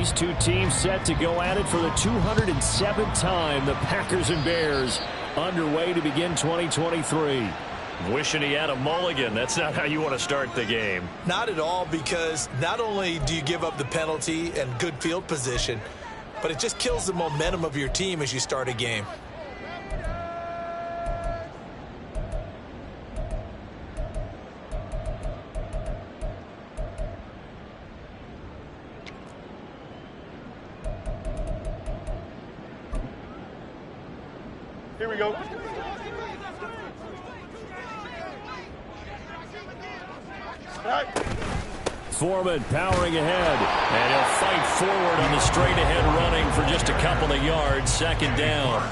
These two teams set to go at it for the 207th time. The Packers and Bears underway to begin 2023. Wishing he had a mulligan. That's not how you want to start the game. Not at all, because not only do you give up the penalty and good field position, but it just kills the momentum of your team as you start a game. Here we go. Foreman powering ahead. And he'll fight forward on the straight-ahead running for just a couple of yards. Second down.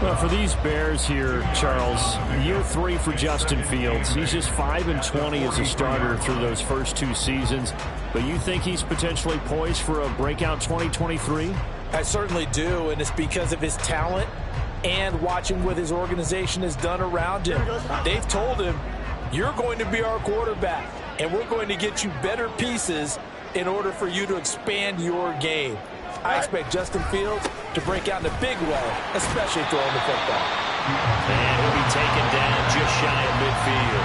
Well, for these Bears here, Charles, year 3 for Justin Fields. He's just 5-20 as a starter through those first 2 seasons. But you think he's potentially poised for a breakout 2023? I certainly do, and it's because of his talent and watching what his organization has done around him. They've told him, you're going to be our quarterback, and we're going to get you better pieces in order for you to expand your game. I expect Justin Fields to break out in a big way, especially throwing the football. And he'll be taken down just shy of midfield.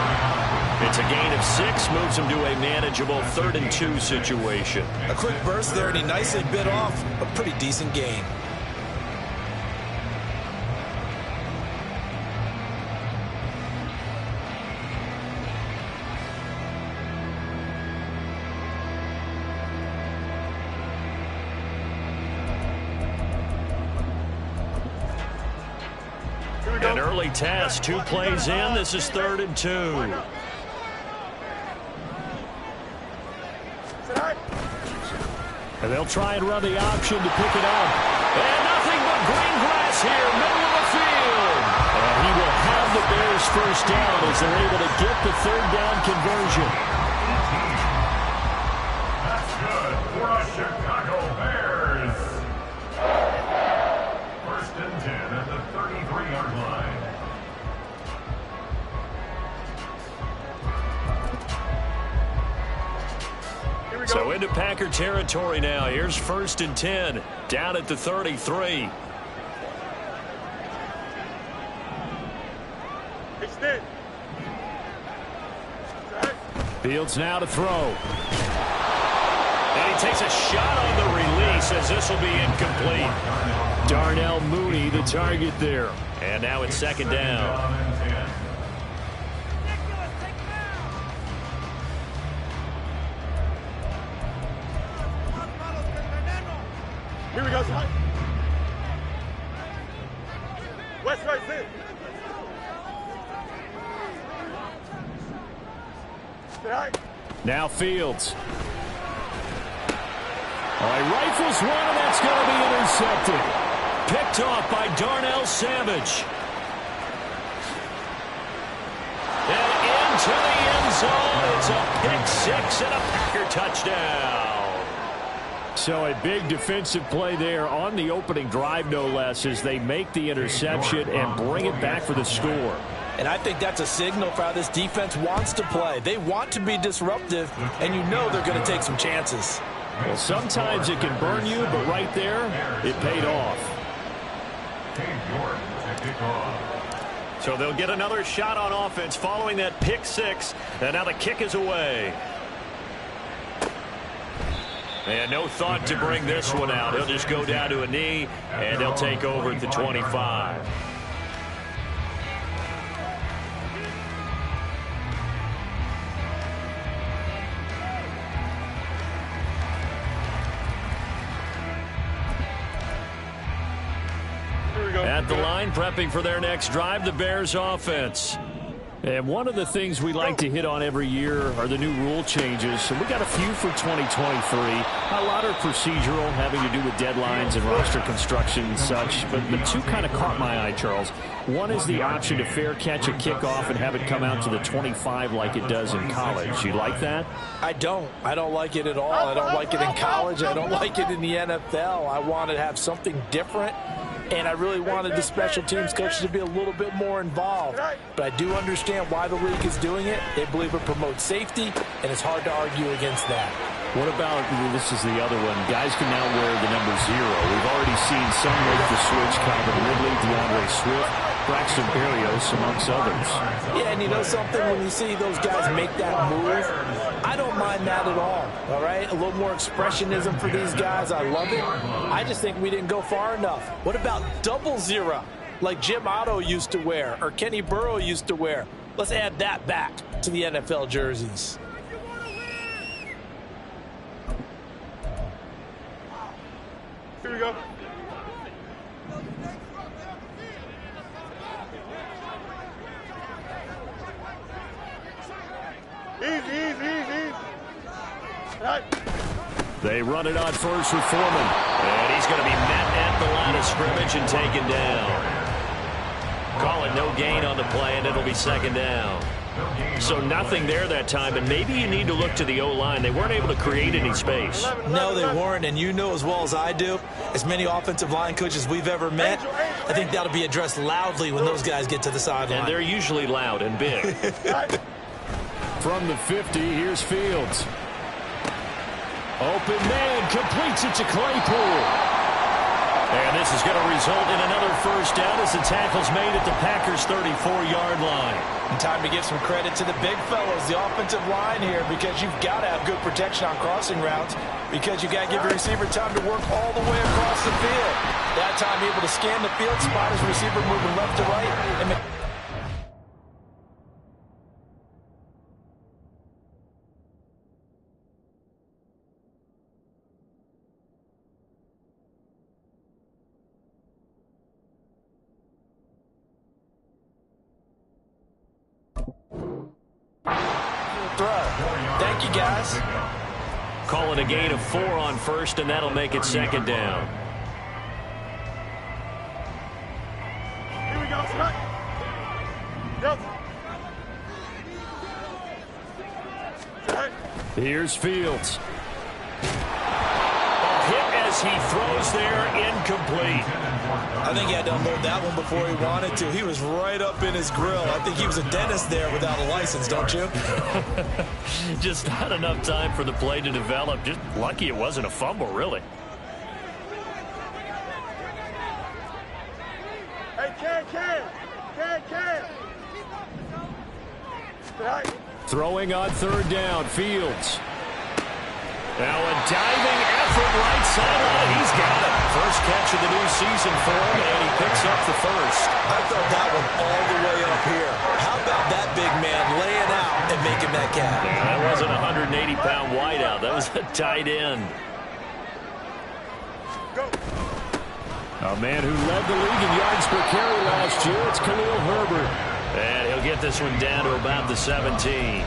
It's a gain of 6, moves him to a manageable 3rd and 2 situation. A quick burst there, and he nicely bit off a pretty decent gain. An early test, 2 plays in. This is 3rd and 2. And they'll try and run the option to pick it up. And nothing but green grass here, middle of the field. And he will have the Bears first down as they're able to get the 3rd down conversion. That's good for the Chicago Bears. 1st and 10 at the 33-yard line. So into Packer territory now. Here's 1st and 10, down at the 33. Fields now to throw. And he takes a shot on the release as this will be incomplete. Darnell Mooney, the target there. And now it's 2nd down. Here we go, son. West right there. Now Fields. All right, rifles one, and that's going to be intercepted. Picked off by Darnell Savage. And into the end zone. It's a pick 6 and a Packer touchdown. So a big defensive play there on the opening drive, no less, as they make the interception and bring it back for the score. And I think that's a signal for how this defense wants to play. They want to be disruptive, and you know they're going to take some chances. Well, sometimes it can burn you, but right there, it paid off. So they'll get another shot on offense following that pick 6, and now the kick is away. And no thought to bring this one out. He'll just go down to a knee, and they'll take over at the 25. At the line, prepping for their next drive, the Bears offense. And one of the things we like to hit on every year are the new rule changes. And we got a few for 2023. A lot are procedural, having to do with deadlines and roster construction and such. But the 2 kind of caught my eye, Charles. One is the option to fair catch a kickoff and have it come out to the 25 like it does in college. You like that? I don't. I don't like it at all. I don't like it in college. I don't like it in the NFL. I want to have something different. And I really wanted the special teams coaches to be a little bit more involved. But I do understand why the league is doing it. They believe it promotes safety, and it's hard to argue against that. What about, this is the other one, guys can now wear the number 0. We've already seen some make the switch, Calvin Ridley, DeAndre Swift, Braxton Berrios, amongst others. Yeah, and you know something, when you see those guys make that move, I don't mind that at all right? A little more expressionism for these guys. I love it. I just think we didn't go far enough. What about double 0, like Jim Otto used to wear or Kenny Burrow used to wear? Let's add that back to the NFL jerseys. Here we go. Easy. Right. They run it on first with Foreman. And he's going to be met at the line of scrimmage and taken down. Call it no gain on the play, and it'll be second down. So nothing there that time, and maybe you need to look to the O-line. They weren't able to create any space. No, they weren't, and you know as well as I do, as many offensive line coaches we've ever met, I think that'll be addressed loudly when those guys get to the sideline. And they're usually loud and big. From the 50, here's Fields. Open man, completes it to Claypool. And this is going to result in another first down as the tackle's made at the Packers' 34-yard line. And time to give some credit to the big fellas, the offensive line here, because you've got to have good protection on crossing routes, because you've got to give your receiver time to work all the way across the field. That time able to scan the field, spot his receiver moving left to right, and thank you, guys. Call it a gain of 4 on first, and that'll make it second down. Here we go. Go. Here's Fields. Hit as he throws there, incomplete. I think he had to unload that one before he wanted to. He was right up in his grill. I think he was a dentist there without a license, don't you? Just not enough time for the play to develop. Just lucky it wasn't a fumble, really. Hey, Can. Right. Throwing on third down, Fields. Now a diving effort right sideline. He's got it. First catch of the new season for him, and he picks up the first. I thought that one all the way up here. How about that big man laying out and making that catch? That wasn't a 180-pound wideout. That was a tight end. Go. A man who led the league in yards per carry last year, it's Khalil Herbert. And he'll get this one down to about the 17.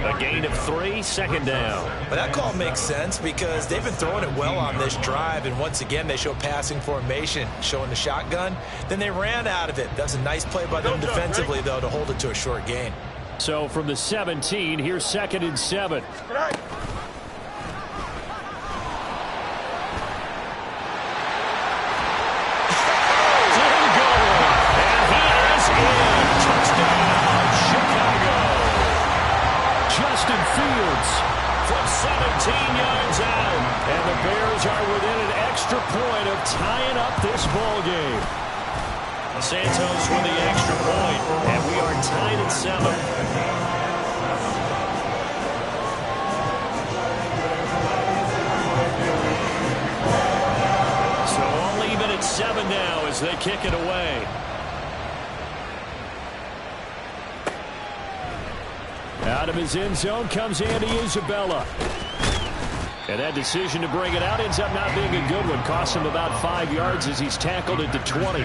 A gain of 3, second down. But that call makes sense because they've been throwing it well on this drive, and once again they show passing formation, showing the shotgun. Then they ran out of it. That's a nice play by them defensively, though, to hold it to a short gain. So from the 17, here's 2nd and 7. Right. Justin Fields from 17 yards out. And the Bears are within an extra point of tying up this ball game. Santos with the extra point, and we are tied at 7. So all even at 7 now as they kick it away. Out of his end zone comes Andy Isabella. And that decision to bring it out ends up not being a good one. Costs him about 5 yards as he's tackled at the 20.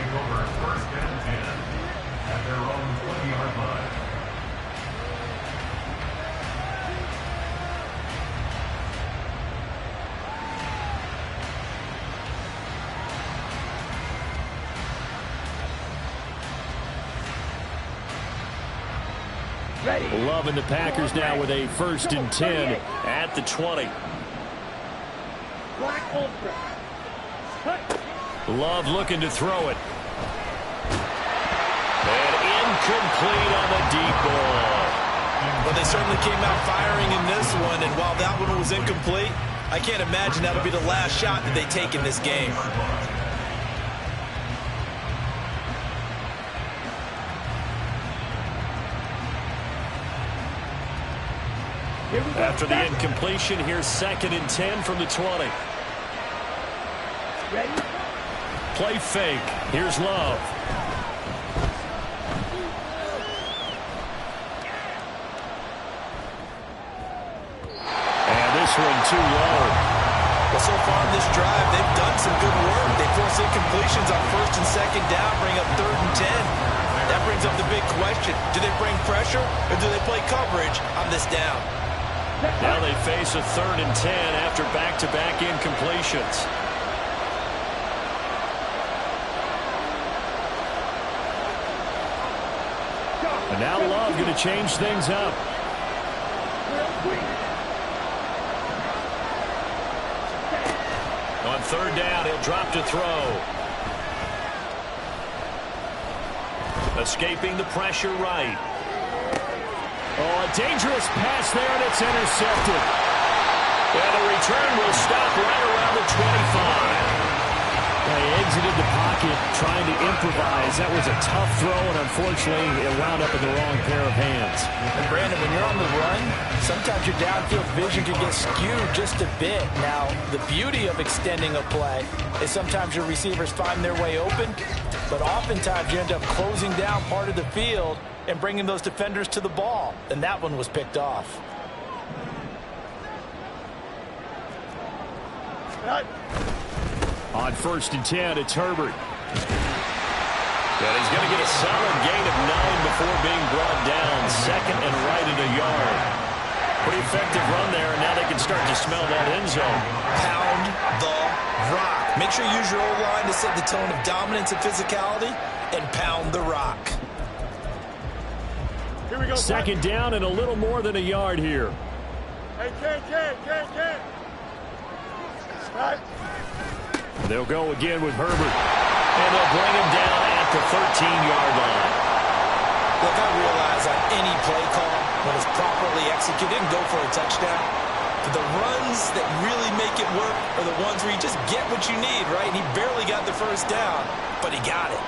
Loving the Packers now with a 1st and 10 at the 20. Love looking to throw it. And incomplete on the deep ball. Well, they certainly came out firing in this one, and while that one was incomplete, I can't imagine that'll be the last shot that they take in this game. After the incompletion, here's 2nd and 10 from the 20. Ready? Play fake. Here's Love. And this one too low. Well, so far in this drive, they've done some good work. They force incompletions on 1st and 2nd down, bring up 3rd and 10. That brings up the big question. Do they bring pressure or do they play coverage on this down? Now they face a 3rd and 10 after back-to-back incompletions. And now Love going to change things up. On 3rd down, he'll drop to throw. Escaping the pressure right. Oh, a dangerous pass there, and it's intercepted. And the return will stop right around the 25. They exited the pocket trying to improvise. That was a tough throw, and unfortunately, it wound up in the wrong pair of hands. And Brandon, when you're on the run, sometimes your downfield vision can get skewed just a bit. Now, the beauty of extending a play is sometimes your receivers find their way open, but oftentimes you end up closing down part of the field and bringing those defenders to the ball. And that one was picked off. Right. On 1st and 10, it's Herbert. And he's going to get a solid gain of 9 before being brought down. 2nd and right at a yard. Pretty effective run there, and now they can start to smell that end zone. Pound the rock. Make sure you use your O-line to set the tone of dominance and physicality, and pound the rock. Here we go. 2nd down and a little more than a yard here. Hey, Ken. Right. They'll go again with Herbert. And they'll bring him down at the 13-yard line. Look, I realize on any play call, when it's properly executed, and go for a touchdown. But the runs that really make it work are the ones where you just get what you need, right? And he barely got the 1st down, but he got it.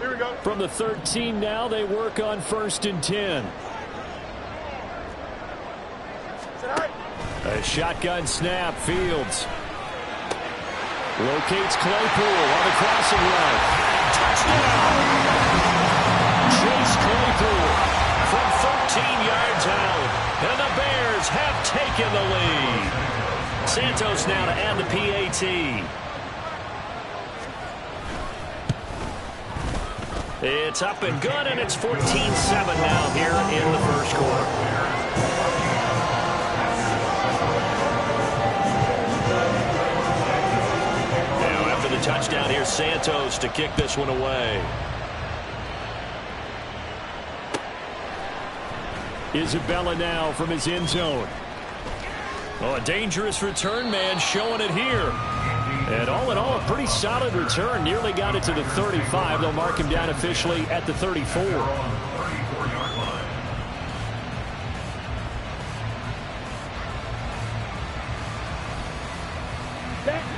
Here we go. From the 13 now, they work on 1st and 10. A shotgun snap. Fields locates Claypool on the crossing route. Touchdown! Chase Claypool from 13 yards out. And the Bears have taken the lead. Santos now to add the PAT. It's up and good, and it's 14-7 now here in the 1st quarter. Touchdown here, Santos to kick this one away. Isabella now from his end zone. Oh, a dangerous return man showing it here. And all in all, a pretty solid return. Nearly got it to the 35. They'll mark him down officially at the 34.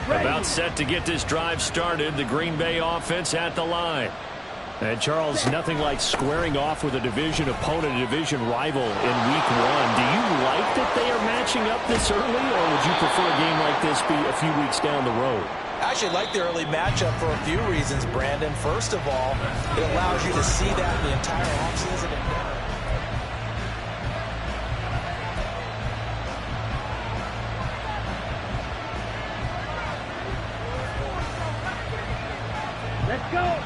About set to get this drive started. The Green Bay offense at the line. And Charles, nothing like squaring off with a division opponent, a division rival in week 1. Do you like that they are matching up this early, or would you prefer a game like this be a few weeks down the road? I actually like the early matchup for a few reasons, Brandon. First of all, it allows you to see that the entire offseason. Let's go.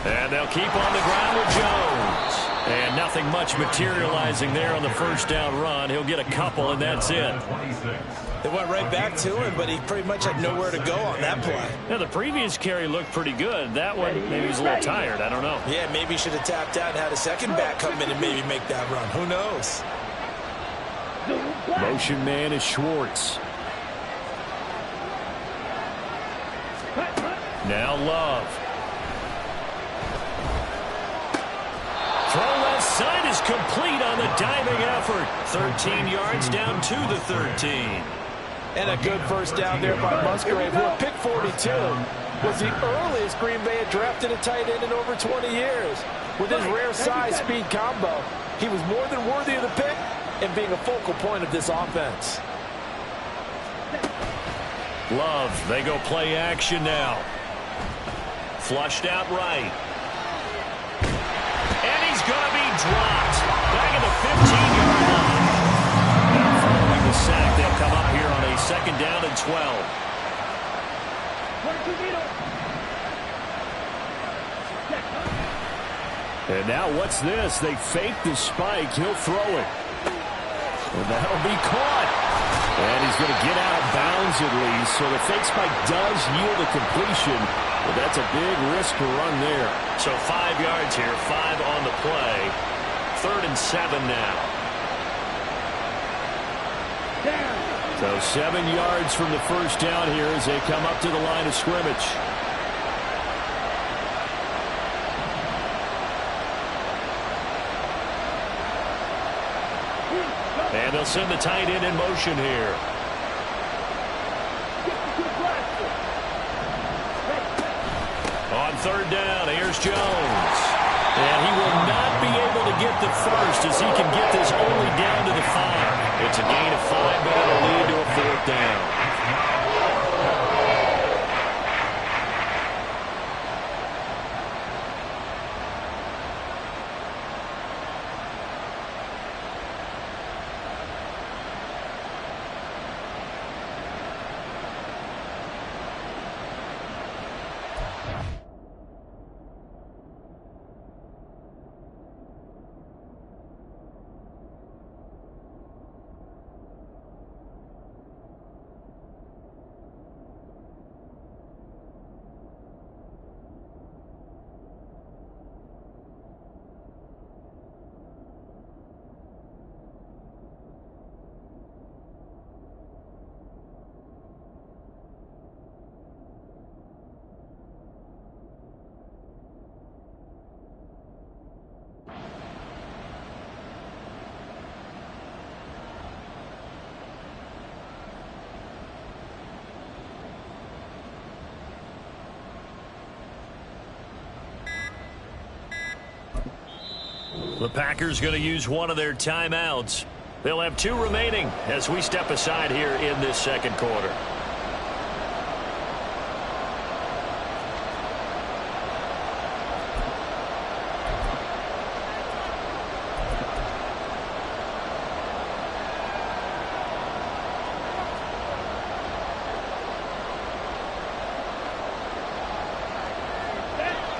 And they'll keep on the ground with Jones. And nothing much materializing there on the 1st down run. He'll get a couple, and that's it. They went right back to him, but he pretty much had nowhere to go on that play. Now, the previous carry looked pretty good. That one, maybe he was a little tired. I don't know. Yeah, maybe he should have tapped out and had a second back come in and maybe make that run. Who knows? Motion man is Schwartz. Now Love. Throw left side is complete on the diving effort. 13 yards down to the 13. And a good first down there by Musgrave, who at pick 42 was the earliest Green Bay had drafted a tight end in over 20 years. With his rare size-speed combo, he was more than worthy of the pick and being a focal point of this offense. Love, they go play action now. Flushed out right. And he's going to be dropped. Back at the 15-yard line. Now following the sack, they'll come up here on a 2nd down and 12. And now what's this? They fake the spike. He'll throw it. And that'll be caught. And he's going to get out of bounds at least. So the fake spike does yield a completion. But that's a big risk to run there. So 5 yards here, 5 on the play. 3rd and 7 now. So 7 yards from the first down here as they come up to the line of scrimmage. And they'll send the tight end in motion here. On 3rd down, here's Jones. And he will not be able to get the first as he can get this only down to the 5. It's a gain of 5, but it'll lead to a 4th down. The Packers going to use one of their timeouts. They'll have 2 remaining as we step aside here in this 2nd quarter.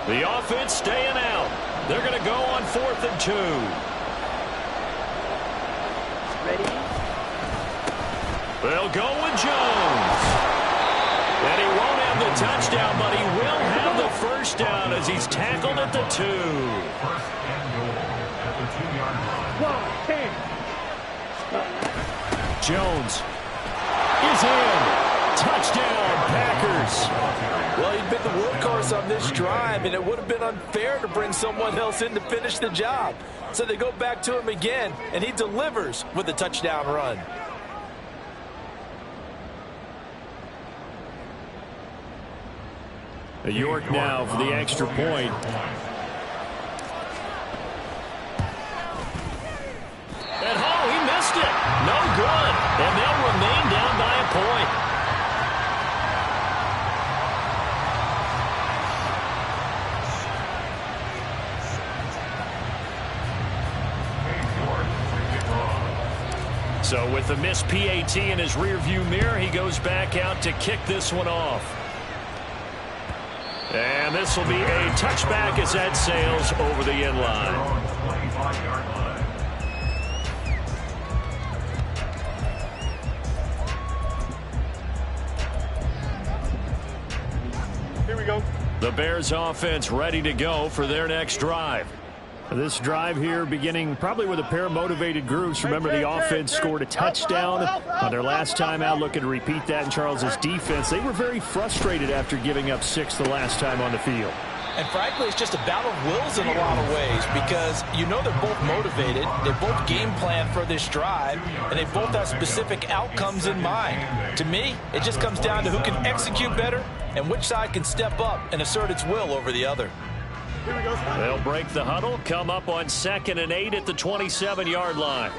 The offense staying out. They're going to go on 4th and 2. Ready? They'll go with Jones. And he won't have the touchdown, but he will have the first down as he's tackled at the 2. 1st and goal at the 2-yard line. Jones is in. Touchdown, Packers. Well, he'd been the workhorse on this drive, and it would have been unfair to bring someone else in to finish the job. So they go back to him again, and he delivers with a touchdown run. York now for the extra point. And he missed it. No good. And they'll remain down by a point. So with the missed PAT in his rearview mirror, he goes back out to kick this one off. And this will be a touchback as that sails over the end line. Here we go. The Bears offense ready to go for their next drive. This drive here beginning probably with a pair of motivated groups. Remember, the offense scored a touchdown on their last time out. Looking to repeat that in Charles's defense. They were very frustrated after giving up 6 the last time on the field. And frankly, it's just a battle of wills in a lot of ways because you know they're both motivated. They both game plan for this drive, and they both have specific outcomes in mind. To me, it just comes down to who can execute better and which side can step up and assert its will over the other. They'll break the huddle, come up on 2nd and 8 at the 27-yard line.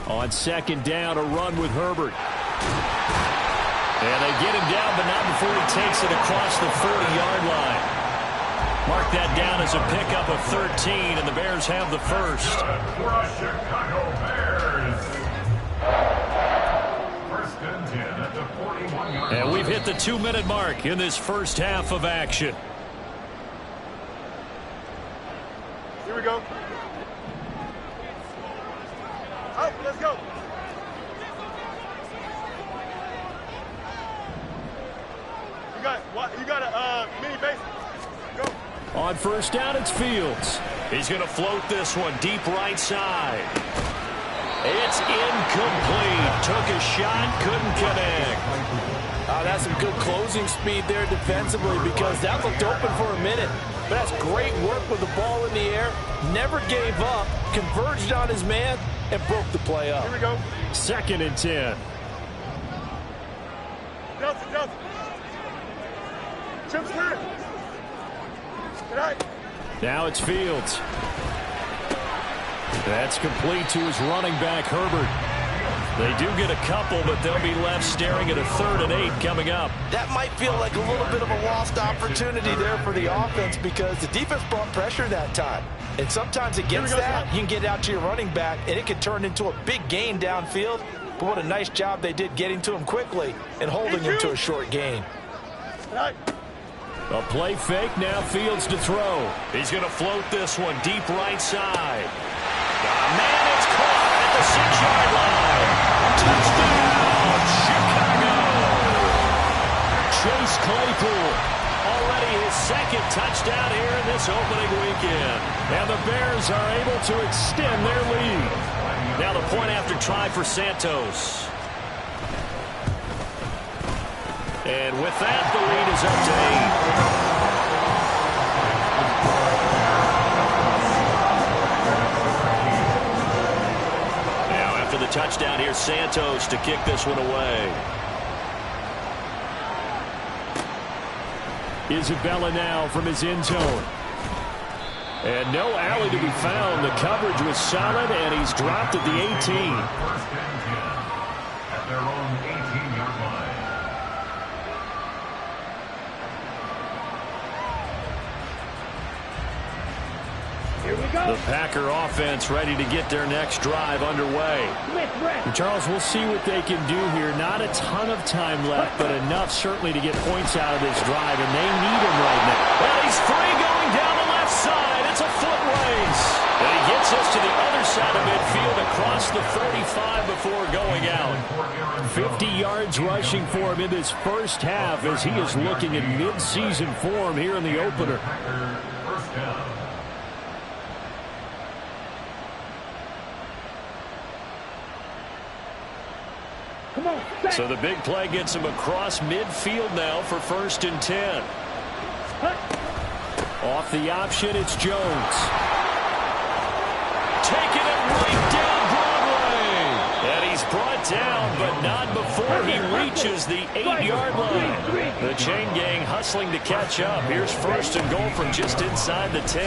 On 2nd down, a run with Herbert. And they get him down, but not before he takes it across the 40-yard line. Mark that down as a pickup of 13, and the Bears have the first. For us Chicago Bears. First and 10 at the 41-yard line. And we've hit the 2-minute mark in this first half of action. Here we go. Up, let's go. You got a mini base. Go. On first down, it's Fields. He's going to float this one deep right side. It's incomplete. Took a shot, couldn't connect. That's some good closing speed there defensively because that looked open for a minute. But that's great work with the ball in the air. Never gave up, converged on his man, and broke the play up. Here we go. 2nd and 10. Delta. Chip's clear. Good night. Now it's Fields. That's complete to his running back, Herbert. They do get a couple, but they'll be left staring at a 3rd and 8 coming up. That might feel like a little bit of a lost opportunity there for the offense because the defense brought pressure that time. And sometimes against that, you can get out to your running back, and it can turn into a big gain downfield. But what a nice job they did getting to him quickly and holding him to a short gain. A play fake, now Fields to throw. He's going to float this one deep right side. Man, it's caught at the 6-yard line. Touchdown, Chicago. Chase Claypool. Already his 2nd touchdown here in this opening weekend. And the Bears are able to extend their lead. Now the point after try for Santos. And with that, the lead is up to 8. Now after the touchdown, here's Santos to kick this one away. Isabella now from his end zone. And no alley to be found. The coverage was solid, and he's dropped at the 18. First and 10 at their own 18-yard line. Here we go. The Packer offense ready to get their next drive underway. And Charles, we'll see what they can do here. Not a ton of time left, but enough certainly to get points out of this drive, and they need him right now. And he's free going down the left side. It's a foot race. And he gets us to the other side of midfield across the 35 before going out. 50 yards rushing for him in this first half as he is looking in mid-season form here in the opener. First down. So the big play gets him across midfield now for 1st and 10. Off the option, it's Jones. Taking it right down Broadway. And he's brought down, but not before he reaches the 8-yard line. The chain gang hustling to catch up. Here's 1st and goal from just inside the 10.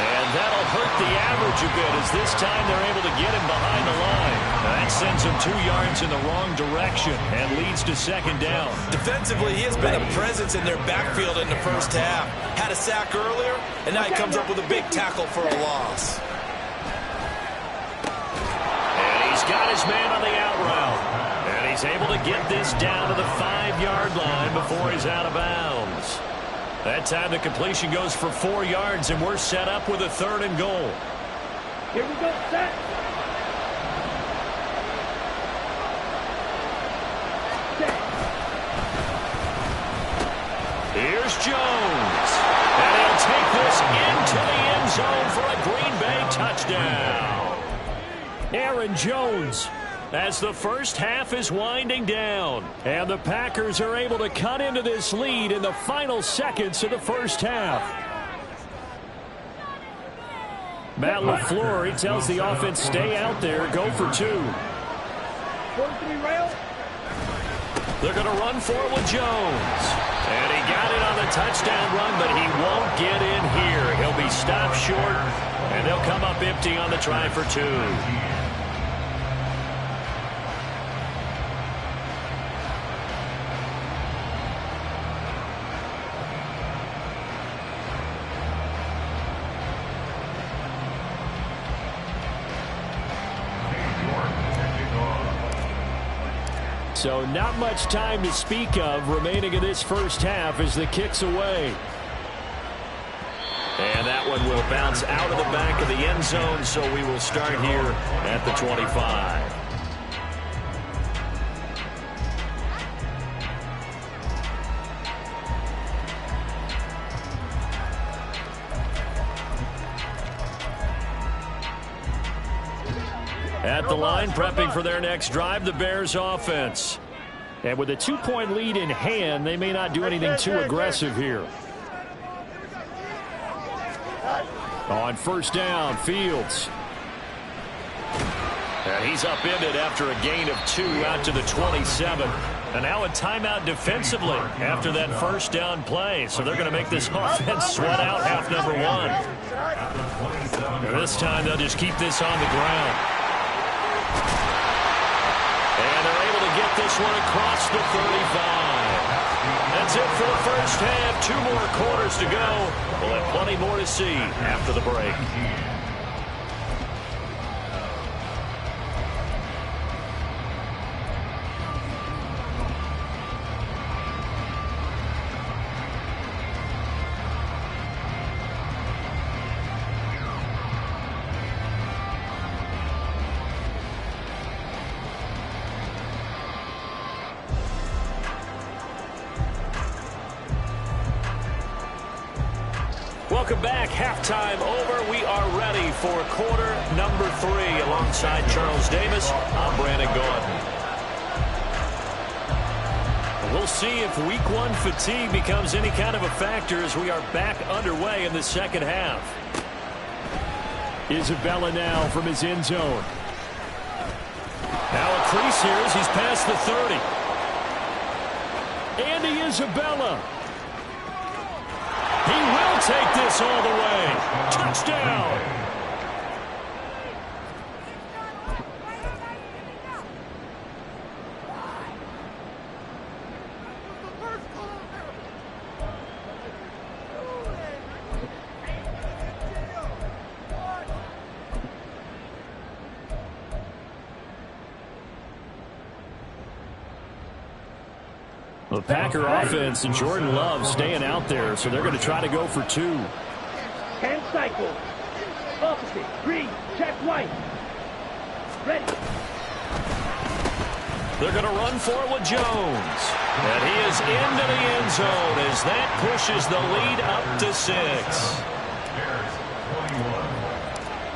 And that'll hurt the average a bit as this time they're able to get him behind the line. That sends him 2 yards in the wrong direction and leads to 2nd down. Defensively, he has been a presence in their backfield in the first half. Had a sack earlier, and now he comes up with a big tackle for a loss. And he's got his man on the out route. And he's able to get this down to the 5-yard line before he's out of bounds. That time the completion goes for 4 yards, and we're set up with a 3rd and goal. Here we go, set. Jones. And he'll take this into the end zone for a Green Bay touchdown. Aaron Jones, as the first half is winding down. And the Packers are able to cut into this lead in the final seconds of the first half. Matt LaFleur, he tells the offense, stay out there, go for two. They're going to run for it with Jones. And he got it on the touchdown run, but he won't get in here. He'll be stopped short, and they'll come up empty on the try for two. So not much time to speak of remaining in this first half as the kick's away. And that one will bounce out of the back of the end zone, so we will start here at the 25. At the line, prepping for their next drive, the Bears offense. And with a 2-point lead in hand, they may not do anything too aggressive here. On first down, Fields. And he's upended after a gain of 2 out to the 27. And now a timeout defensively after that first down play. So they're going to make this offense sweat out half number 1. And this time they'll just keep this on the ground. And they're able to get this one across the 35. That's it for the first half. 2 more quarters to go. We'll have plenty more to see after the break. Welcome back. Halftime over. We are ready for quarter number 3. Alongside Charles Davis, I'm Brandon Gordon. We'll see if week 1 fatigue becomes any kind of a factor as we are back underway in the second half. Isabella now from his end zone. Now a crease here as he's past the 30. Andy Isabella. He will take this all the way. Touchdown. The Packer offense and Jordan Love staying out there, so they're going to try to go for 2. Hand cycle. Opposite. Green. Check white. Ready. They're going to run for it with Jones. And he is into the end zone as that pushes the lead up to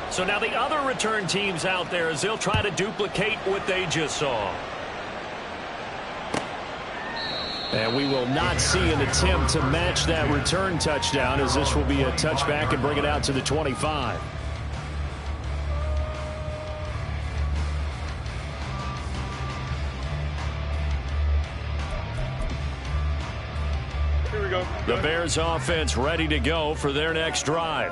6. So now the other return teams out there as they'll try to duplicate what they just saw. And we will not see an attempt to match that return touchdown as this will be a touchback and bring it out to the 25. Here we go. The Bears offense ready to go for their next drive.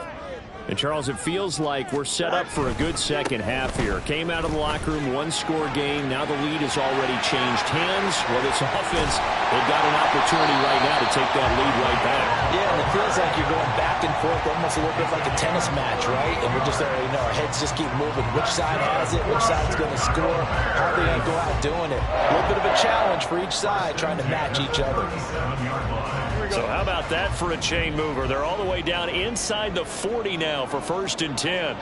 And, Charles, it feels like we're set up for a good second half here. Came out of the locker room, 1-score game. Now the lead has already changed hands. Well, this offense, they've got an opportunity right now to take that lead right back. Yeah, and it feels like you're going back and forth, almost a little bit like a tennis match, right? And we're just, our heads just keep moving. Which side has it? Which side's going to score? How are they going to go out doing it? A little bit of a challenge for each side, trying to match each other. So how about that for a chain mover? They're all the way down inside the 40 now for 1st and 10.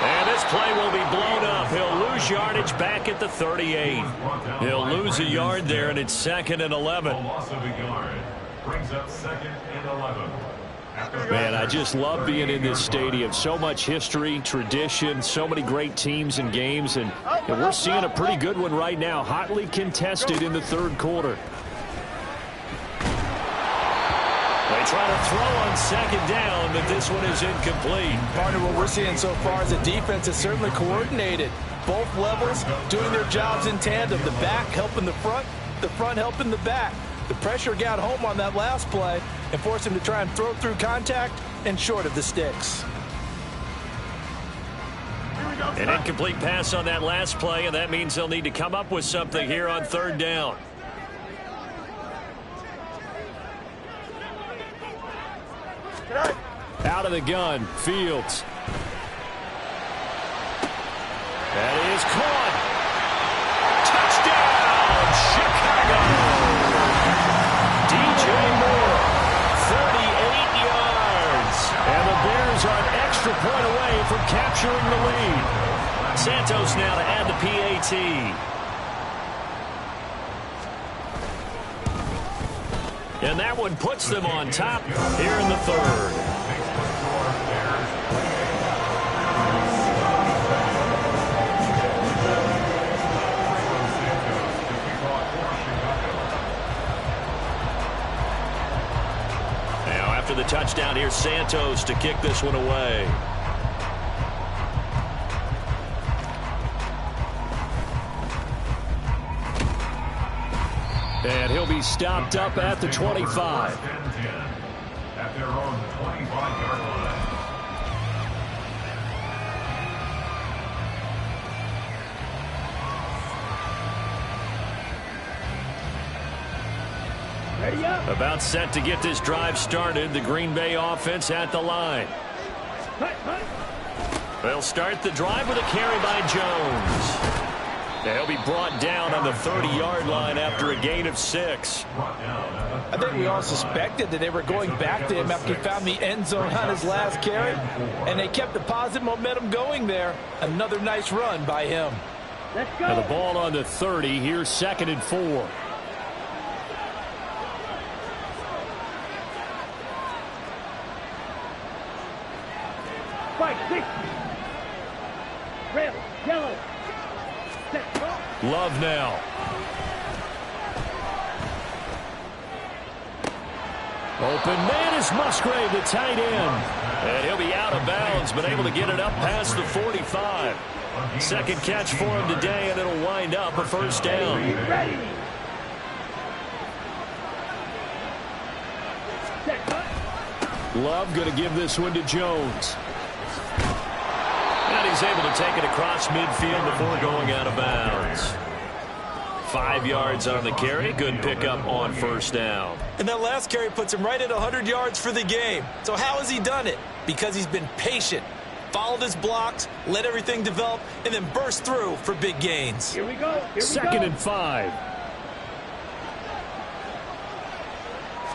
And this play will be blown up. He'll lose yardage back at the 38. He'll lose a yard there, and it's 2nd and 11. A loss of a yard brings up 2nd and 11. Man, I just love being in this stadium. So much history, tradition, so many great teams and games, and we're seeing a pretty good one right now, hotly contested in the 3rd quarter. They try to throw on 2nd down, but this one is incomplete. Partner, what we're seeing so far is the defense is certainly coordinated. Both levels doing their jobs in tandem. The back helping the front helping the back. The pressure got home on that last play and forced him to try and throw through contact and short of the sticks. An incomplete pass on that last play, and that means they'll need to come up with something here on 3rd down. Out of the gun, Fields. That is caught. Touchdown, Chicago! DJ Moore, 38 yards. And the Bears are an extra point away from capturing the lead. Santos now to add the PAT. And that one puts them on top here in the 3rd. Now after the touchdown, here's Santos to kick this one away. And he'll be stopped up at the 25. At their own 25-yard line. Ready up. About set to get this drive started. The Green Bay offense at the line. Hut, hut. They'll start the drive with a carry by Jones. They'll be brought down on the 30-yard line after a gain of 6. I think we all suspected that they were going back to him after he found the end zone on his last carry, and they kept the positive momentum going there. Another nice run by him. Let's go. Now the ball on the 30. Here's 2nd and 4. Spike, 6. Red, yellow. Love now. Open man is Musgrave, the tight end. And he'll be out of bounds, but able to get it up past the 45. 2nd catch for him today, and it'll wind up a 1st down. Ready. Love going to give this one to Jones. And he's able to take it across midfield before going out of bounds. 5 yards on the carry. Good pickup on 1st down. And that last carry puts him right at 100 yards for the game. So how has he done it? Because he's been patient, followed his blocks, let everything develop, and then burst through for big gains. Here we go. Here we 2nd go. and 5.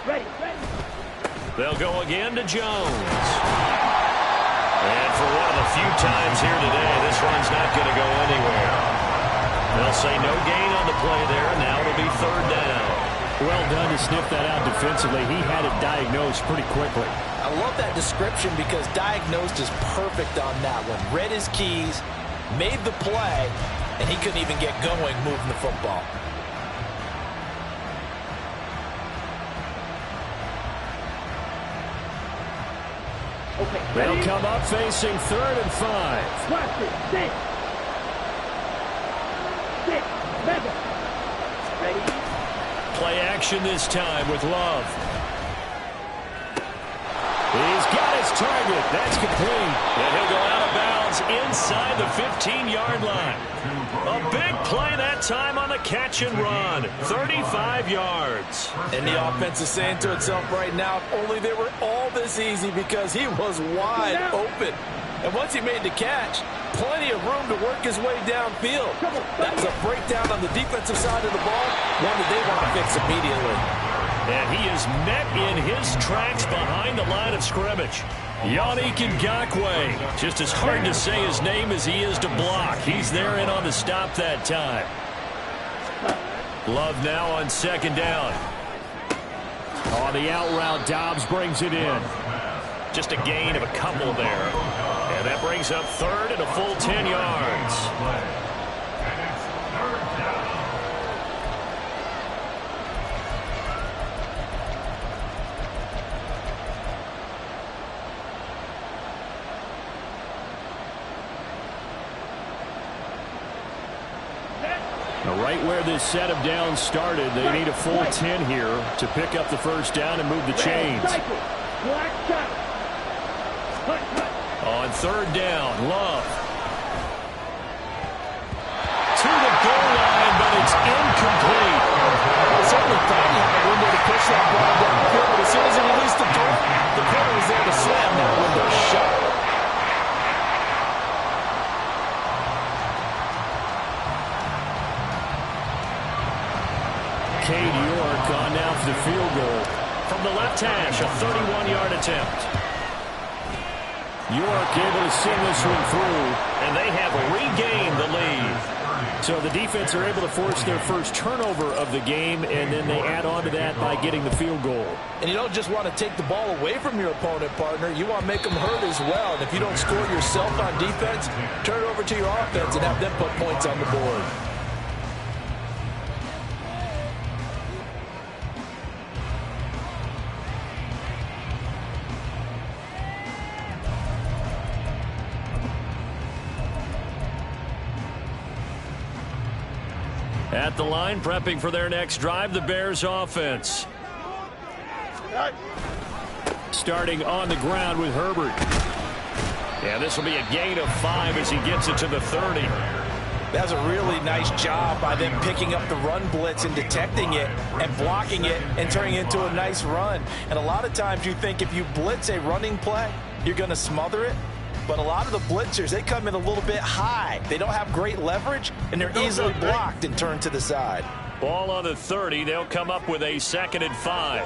Ready, ready. They'll go again to Jones. And for one of the few times here today, this one's not going to go anywhere. They'll say no gain on the play there, and now it'll be 3rd down. Well done to sniff that out defensively. He had it diagnosed pretty quickly. I love that description because diagnosed is perfect on that one. Read his keys, made the play, and he couldn't even get going moving the football. Okay, They'll ready. come up facing 3rd and 5. Watch it. 6. 6. 7. Ready. Play action this time with Love. He's got his target. That's complete. And he'll go out of bounds inside the 15-yard line. A big play that time on the catch and run. 35 yards. And the offense is saying to itself right now, if only they were all this easy, because he was wide open. And once he made the catch, plenty of room to work his way downfield. That's a breakdown on the defensive side of the ball, one that they want to fix immediately. And he is met in his tracks behind the line of scrimmage. Yannick Ngakoue. Just as hard to say his name as he is to block. He's there and on the stop that time. Love now on second down. On the out route, Dobbs brings it in. Just a gain of a couple there. And that brings up third and a full 10 yards. Right where this set of downs started, they need a full 10 here to pick up the first down and move the chains. On third down, Love. To the goal line, but it's incomplete. It's only thought he had a window to push that ball downfield, but as soon as he released the throw, the corner was there to slam that window shut. Cade York on now for the field goal. From the left hash, a 31-yard attempt. York able to send this one through. And they have regained the lead. So the defense are able to force their first turnover of the game, and then they add on to that by getting the field goal. And you don't just want to take the ball away from your opponent, partner. You want to make them hurt as well. And if you don't score yourself on defense, turn it over to your offense and have them put points on the board. At the line, prepping for their next drive, the Bears offense. Starting on the ground with Herbert. Yeah, this will be a gain of 5 as he gets it to the 30. That's a really nice job by them picking up the run blitz and detecting it and blocking it and turning it into a nice run. And a lot of times you think if you blitz a running play, you're going to smother it. But a lot of the blitzers, they come in a little bit high. They don't have great leverage, and they're easily blocked and turned to the side. Ball on the 30. They'll come up with a 2nd and 5.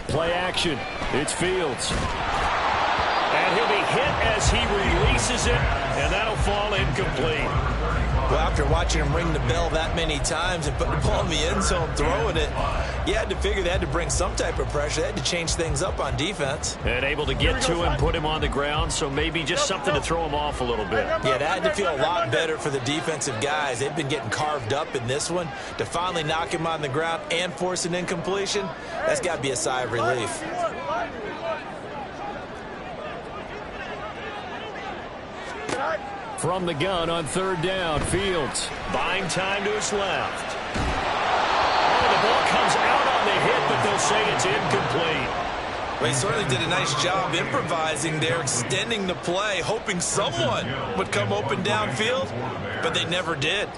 Play action. It's Fields. And he'll be hit as he releases it, and that'll fall incomplete. Well, after watching him ring the bell that many times and putting the ball in the end zone, throwing it, you had to figure they had to bring some type of pressure. They had to change things up on defense. And able to get to him, put him on the ground, so maybe just something to throw him off a little bit. Yeah, that had to feel a lot better for the defensive guys. They've been getting carved up in this one. To finally knock him on the ground and force an incompletion, that's got to be a sigh of relief. From the gun on third down, Fields. Buying time to his left. Oh, the ball comes out on the hit, but they'll say it's incomplete. Well, he certainly did a nice job improvising there, extending the play, hoping someone would come open downfield, but they never did.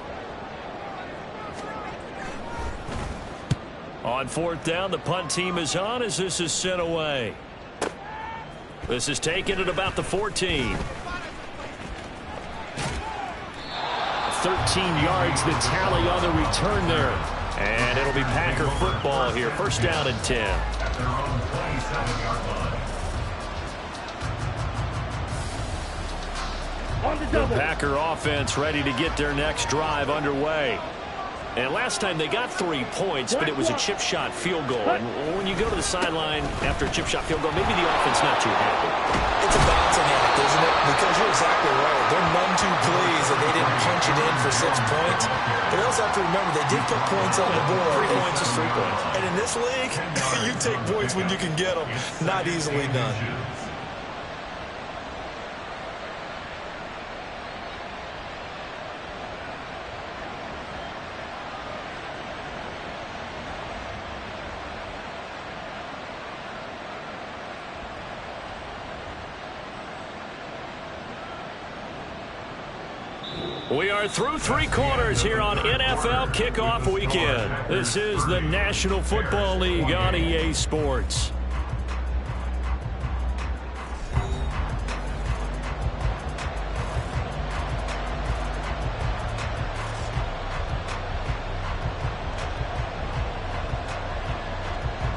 On fourth down, the punt team is on as this is sent away. This is taken at about the 14. 13 yards the tally on the return there. And it'll be Packer football here. First down and 10. At their own 27-yard line. The Packer offense ready to get their next drive underway. And last time they got 3 points, but it was a chip shot field goal. And when you go to the sideline after a chip shot field goal, maybe the offense not too happy. It's a balancing act, isn't it? Because you're exactly right. They're none too pleased that they didn't punch it in for 6 points. But they also have to remember they did put points on the board. 3 points is 3 points. And in this league, you take points when you can get them. Not easily done. We are through 3 quarters here on NFL Kickoff Weekend. This is the National Football League on EA Sports.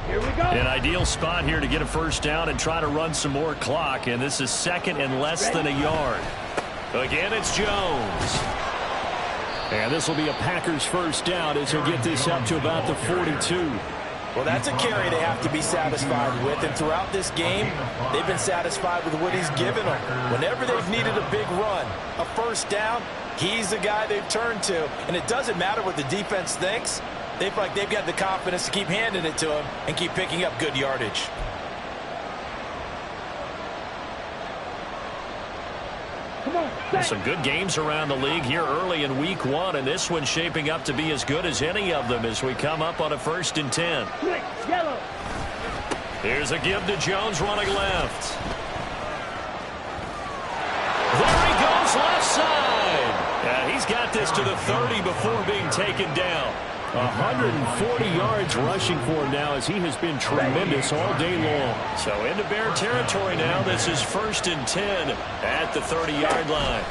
Here we go. An ideal spot here to get a first down and try to run some more clock, and this is second and less than a yard. Again, it's Jones. And this will be a Packers first down as he'll get this up to about the 42. Well, that's a carry they have to be satisfied with, and throughout this game, they've been satisfied with what he's given them. Whenever they've needed a big run, a first down, he's the guy they've turned to. And it doesn't matter what the defense thinks. They feel like they've got the confidence to keep handing it to him and keep picking up good yardage. Some good games around the league here early in week 1, and this one's shaping up to be as good as any of them as we come up on a 1st and 10. Yellow. Here's a give to Jones running left. There he goes left side. And he's got this to the 30 before being taken down. 140 yards rushing for him now as he has been tremendous all day long. So into Bear territory now. This is 1st and 10 at the 30-yard line.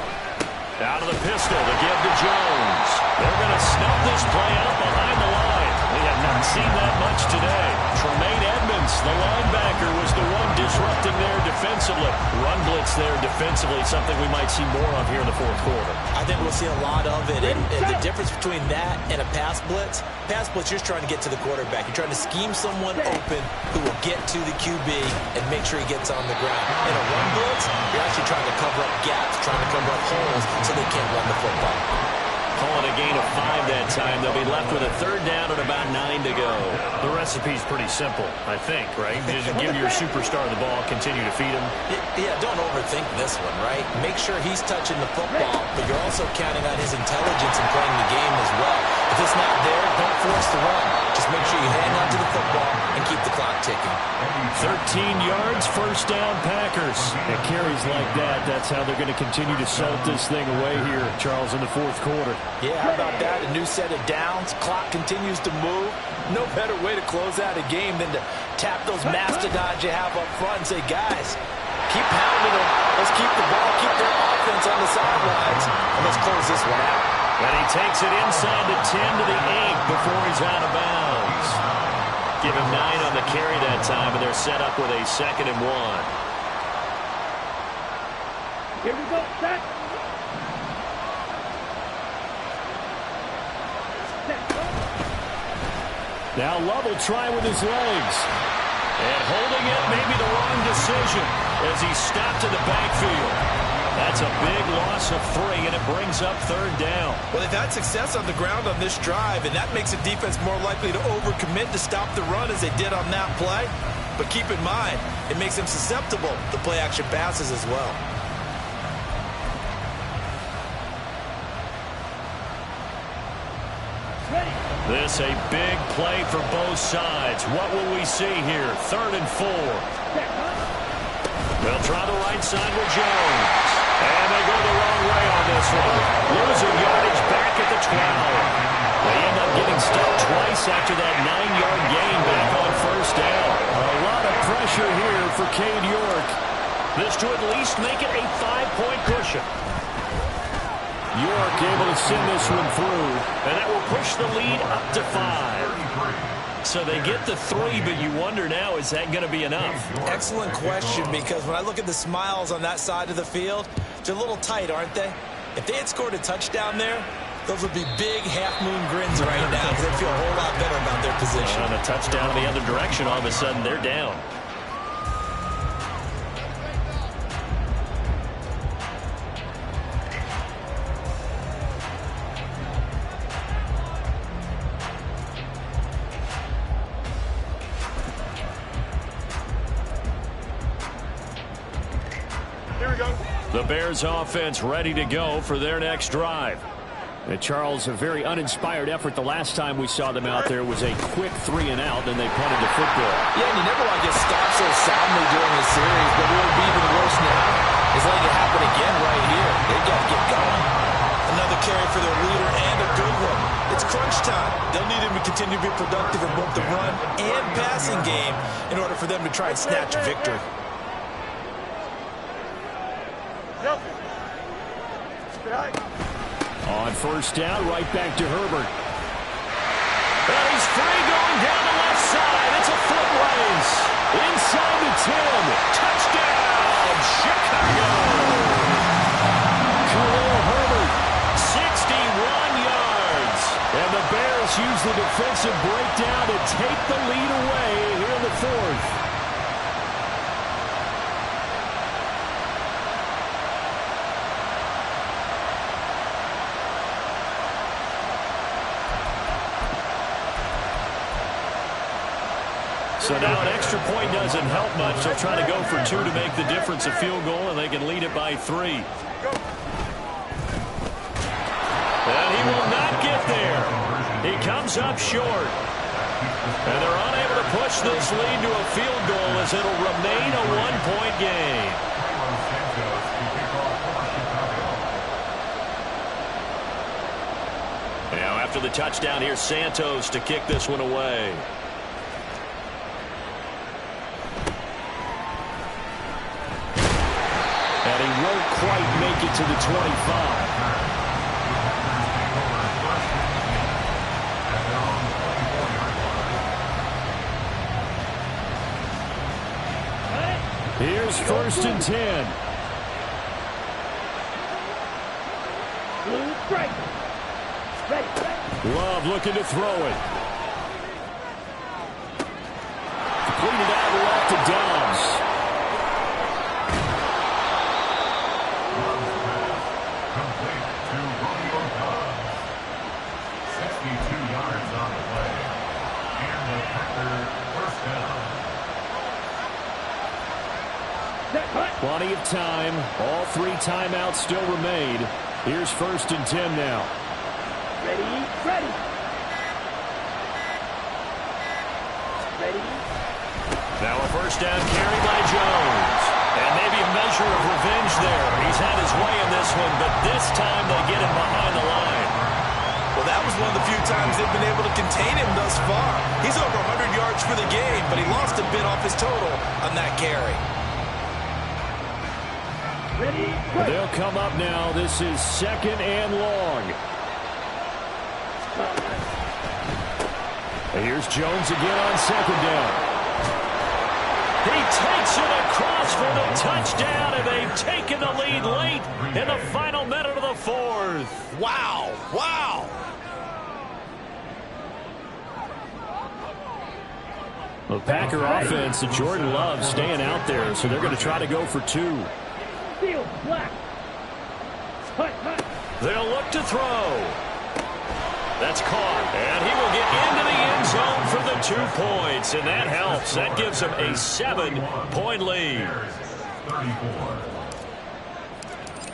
Out of the pistol to give to Jones. They're going to snuff this play out behind the line. We have not seen that much today. Tremaine Edmonds, the linebacker, was the one disrupting there defensively. Run blitz there defensively, something we might see more of here in the 4th quarter. I think we'll see a lot of it. And the difference between that and a pass blitz, you're just trying to get to the quarterback. You're trying to scheme someone open who will get to the QB and make sure he gets on the ground. In a run blitz, you're actually trying to cover up gaps, trying to cover up holes so they can't run the football. Calling a gain of 5 that time. They'll be left with a 3rd down and about 9 to go. The recipe's pretty simple, I think, right? Just give your superstar the ball, continue to feed him. Yeah, don't overthink this one, right? Make sure he's touching the football, but you're also counting on his intelligence in playing the game as well. If it's not there, don't force the run. Just make sure you hang on to the football and keep the clock ticking. 13 yards, first down, Packers. It carries like that. That's how they're going to continue to salt this thing away here, Charles, in the 4th quarter. Yeah, how about that? A new set of downs. Clock continues to move. No better way to close out a game than to tap those mastodons you have up front and say, guys, keep pounding them. Let's keep the ball, keep their offense on the sidelines, and let's close this one out. And he takes it inside the 10 to the 8 before he's out of bounds. Give him 9 on the carry that time, and they're set up with a 2nd and 1. Here we go, set. Now Love will try with his legs. And holding it may be the wrong decision as he stopped in the backfield. That's a big loss of 3, and it brings up 3rd down. Well, they've had success on the ground on this drive, and that makes a defense more likely to overcommit to stop the run as they did on that play. But keep in mind, it makes them susceptible to play-action passes as well. This a big play for both sides. What will we see here? 3rd and 4. They'll try the right side with Jones. And they go the wrong way on this one. Losing yardage back at the 12. They end up getting stopped twice after that 9-yard gain back on 1st down. A lot of pressure here for Cade York. This to at least make it a 5-point cushion. York able to send this one through. And that will push the lead up to 5. So they get the 3, but you wonder now, is that going to be enough? Excellent question, because when I look at the smiles on that side of the field, they're a little tight, aren't they? If they had scored a touchdown there, those would be big half-moon grins right now because they feel a whole lot better about their position. And a touchdown in the other direction, all of a sudden they're down. The Bears offense ready to go for their next drive. And Charles, a very uninspired effort. The last time we saw them out there was a quick 3-and-out, and they punted the football. Yeah, and you never want to get stopped so soundly during the series, but what would be even worse now is letting it happen again right here. They've got to get going. Another carry for their leader, and a good one. It's crunch time. They'll need him to continue to be productive in both the run and passing game in order for them to try and snatch a victory. On 1st down, right back to Herbert. And he's free going down the left inside. It's a foot race. Inside the 10. Touchdown, Chicago. Khalil Herbert. 61 yards. And the Bears use the defensive breakdown to take the lead away here in the fourth. So now an extra point doesn't help much. They'll try to go for 2 to make the difference a field goal, and they can lead it by 3. And he will not get there. He comes up short. And they're unable to push this lead to a field goal as it'll remain a 1-point game. Now after the touchdown, here's Santos to kick this one away. And he won't quite make it to the 25. Here's 1st and 10. Blue strike. Ready. Love looking to throw it. Completed out left to Dobbs. Complete to Romeo Dobbs. 62 yards on the play. And the Packers first down. Plenty of time. All 3 timeouts still remain. Here's 1st and 10 now. Ready, ready. Ready. Now a first down carry by Jones. And maybe a measure of revenge there. He's had his way in this one, but this time they get him behind the line. Well, that was one of the few times they've been able to contain him thus far. He's over 100 yards for the game, but he lost a bit off his total on that carry. Ready, They'll come up now. This is 2nd and long. And here's Jones again on 2nd down. He takes it across for the touchdown, and they've taken the lead late in the final minute of the 4th. Wow, wow. The Packer offense, Jordan Love staying out there, so they're going to try to go for 2. Field black. Hut, hut. They'll look to throw. That's caught, and he will get into the end zone for the 2 points, and that helps. That gives them a 7-point lead. 34.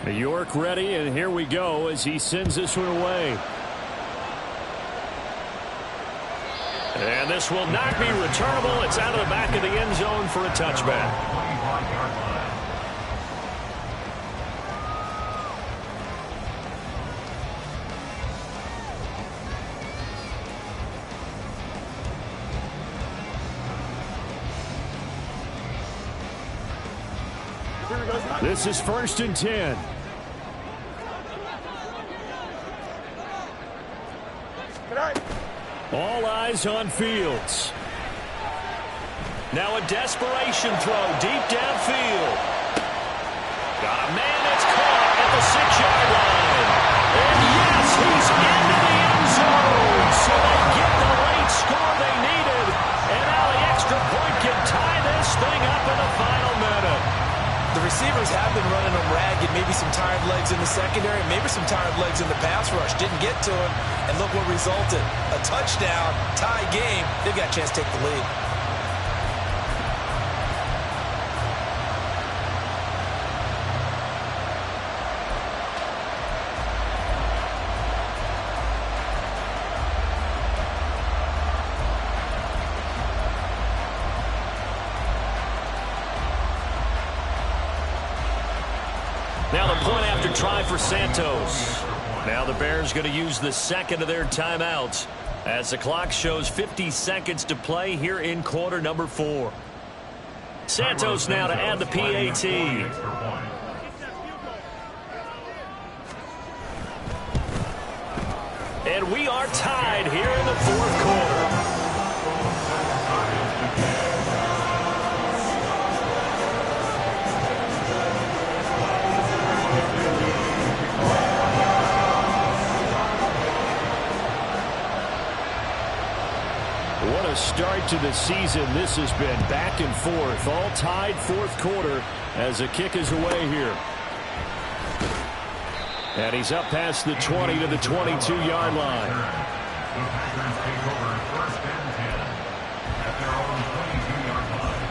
New York ready, and here we go as he sends this one away. And this will not be returnable. It's out of the back of the end zone for a touchback. 25-yard line. This is 1st and 10. All eyes on Fields. Now a desperation throw deep downfield. Got a man that's caught at the 6-yard line. And yes, he's into the end zone. So they get the late score they needed. And now the extra point can tie this thing up in the final minute. The receivers have been running them ragged. Maybe some tired legs in the secondary, maybe some tired legs in the pass rush. Didn't get to him, and look what resulted. A touchdown, tie game. They've got a chance to take the lead. Now the point after try for Santos. Now the Bears going to use the second of their timeouts as the clock shows 50 seconds to play here in quarter number 4. Santos now to add the PAT. And we are tied here in the 4th quarter. What a start to the season this has been. Back and forth, all tied fourth quarter as the kick is away here. And he's up past the 20 to the 22-yard line. The Packers take over 1st and 10 at their own 22-yard line.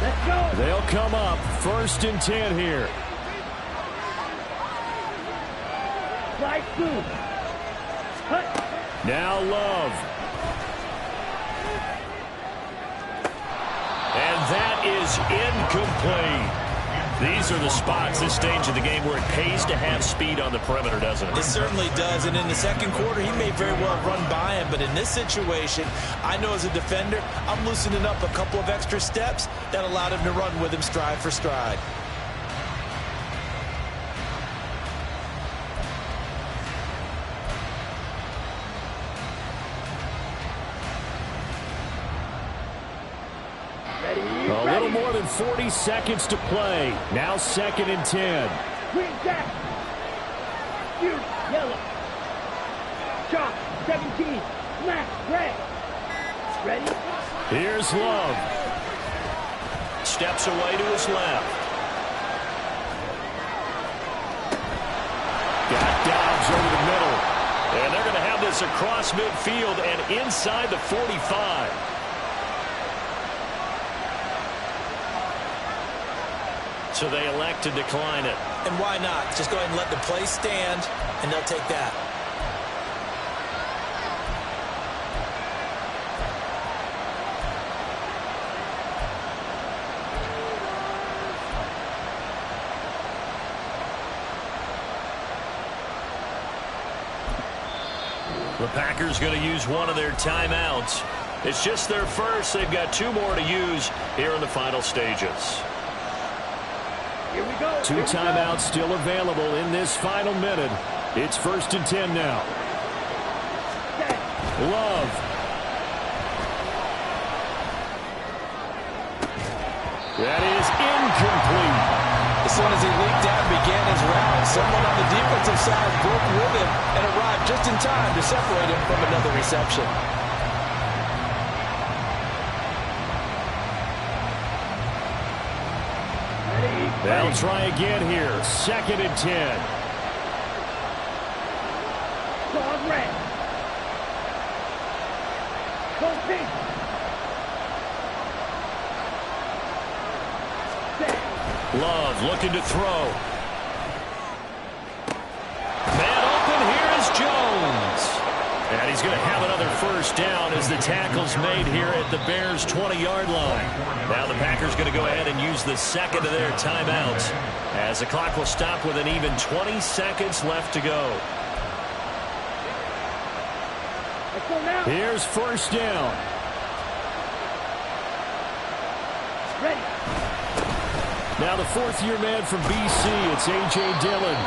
Let's go. They'll come up 1st and 10 here. Slide through. Cut. Now Love. And that is incomplete. These are the spots this stage of the game where it pays to have speed on the perimeter, doesn't it? It certainly does, and in the second quarter, he may very well run by him, but in this situation, I know as a defender, I'm loosening up a couple of extra steps that allowed him to run with him stride for stride. A little more than 40 seconds to play. Now 2nd and 10. Green jack. Shoot. Yellow. Chop. 17. Smack. Red. Ready? Here's Love. Steps away to his left. Got Dobbs over the middle. And they're going to have this across midfield and inside the 45. So they elect to decline it. And why not? Just go ahead and let the play stand, and they'll take that. The Packers going to use one of their timeouts. It's just their first. They've got 2 more to use here in the final stages. Here we go. 2 timeouts still available in this final minute. It's 1st and 10 now. Love. That is incomplete. As soon as he leaked out and began his route, someone on the defensive side broke with him and arrived just in time to separate him from another reception. They'll try again here. 2nd and 10. Dog red. Go pink. Love looking to throw. Man open, here is Jones. And he's going to have another first down as the tackle's made here at the Bears' 20-yard line. Now the Packers going to go ahead and use the second of their timeouts as the clock will stop with an even 20 seconds left to go. Let's go now. Here's 1st down. Ready. Now the 4th-year man from BC, it's A.J. Dillon.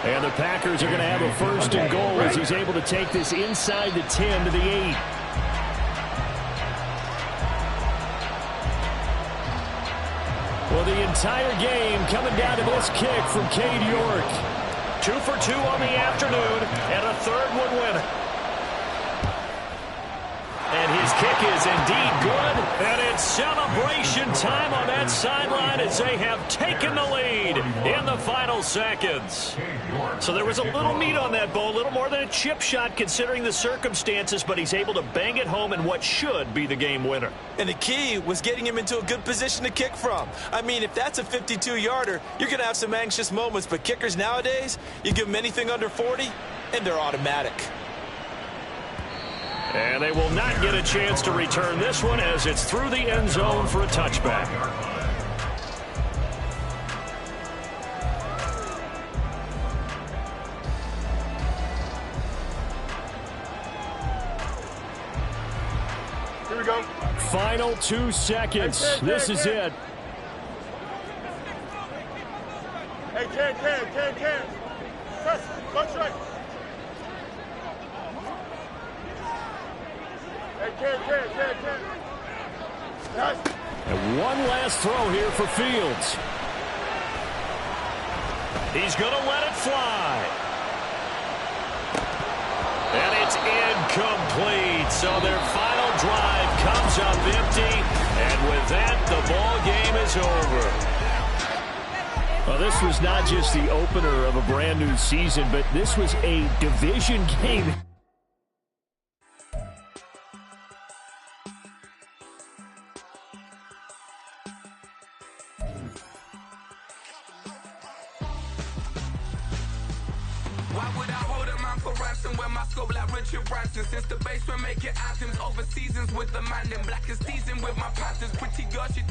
And the Packers are going to have a 1st and goal as he's able to take this inside the 10 to the 8. Well, the entire game coming down to this kick from Cade York. 2 for 2 on the afternoon, and a 3rd one winner. And his kick is indeed good, and it's celebration time on that sideline as they have taken the lead in the final seconds. So there was a little meat on that ball, a little more than a chip shot considering the circumstances, but he's able to bang it home in what should be the game winner. And the key was getting him into a good position to kick from. I mean, if that's a 52-yarder, you're going to have some anxious moments, but kickers nowadays, you give them anything under 40, and they're automatic. And they will not get a chance to return this one as it's through the end zone for a touchback. Here we go. Final 2 seconds. This is it. Hey, Ken. Press. Go straight. And one last throw here for Fields. He's going to let it fly. And it's incomplete. So their final drive comes up empty. And with that, the ball game is over. Well, this was not just the opener of a brand new season, but this was a division game. Why would I hold a man for ransom when my scope like Richard Branson? Since the basement making anthems over seasons with the man in black is seasoned with my Panthers. Pretty girl, she thinks